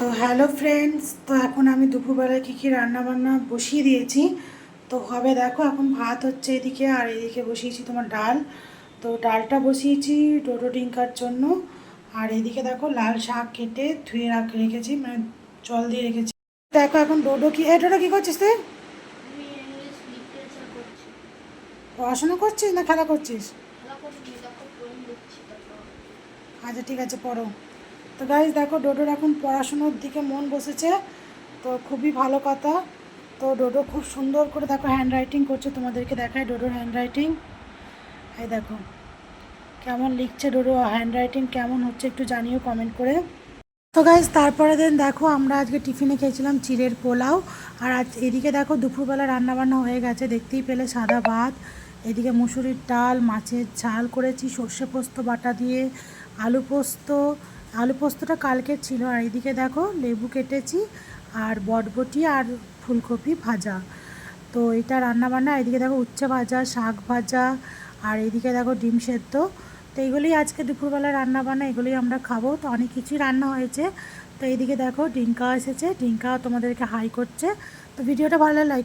তো hello friends, তো এখন আমি দুপুরবেলায় কী কী রান্নাবান্না বসিয়ে দিয়েছি। তো হবে দেখো, এখন ভাত হচ্ছে এদিকে, আর এদিকে বসিয়েছি তোমার ডাল। তো ডালটা বসিয়েছি ডোডো ডিঙ্কার জন্য। আর এদিকে দেখো লাল শাক কেটে ধুয়ে রেখেছি, মানে জল দিয়ে রেখেছি। দেখো এখন ডোডো ডোডো কী করছিস তুই? পড়াশোনা করছিস না খেলা করছিস? আচ্ছা ঠিক আছে, পড়ো। তো গাইজ দেখো, ডোডোর এখন পড়াশুনোর দিকে মন বসেছে, তো খুবই ভালো কথা। তো ডোডো খুব সুন্দর করে দেখো হ্যান্ড রাইটিং করছে, তোমাদেরকে দেখায় ডোডোর হ্যান্ড রাইটিং। এই দেখো কেমন লিখছে ডোডো, হ্যান্ড রাইটিং কেমন হচ্ছে একটু জানিও কমেন্ট করে। তো গাইজ তারপরে দিন দেখো, আমরা আজকে টিফিনে খেয়েছিলাম চিড়ের পোলাও। আর আজ এদিকে দেখো দুপুরবেলা রান্নাবান্না হয়ে গেছে, দেখতেই পেলে সাদা ভাত, এদিকে মুসুরির ডাল, মাছের ঝাল করেছি সর্ষে পোস্ত বাটা দিয়ে, আলু পোস্ত, আলু পোস্তটা কালকের ছিল। আর এদিকে দেখো লেবু কেটেছি, আর বটবটি আর ফুলকপি ভাজা। তো এটা রান্নাবান্না। এদিকে দেখো উচ্ছে ভাজা, শাক ভাজা, আর এদিকে দেখো ডিম সেদ্ধ। তো এইগুলোই আজকে দুপুরবেলা রান্নাবান্না, এগুলোই আমরা খাবো। তো অনেক কিছুই রান্না হয়েছে। তো এইদিকে দেখো ডিঙ্কা এসেছে, ডিঙ্কা তোমাদেরকে হাই করছে। তো ভিডিওটা ভালো লাইক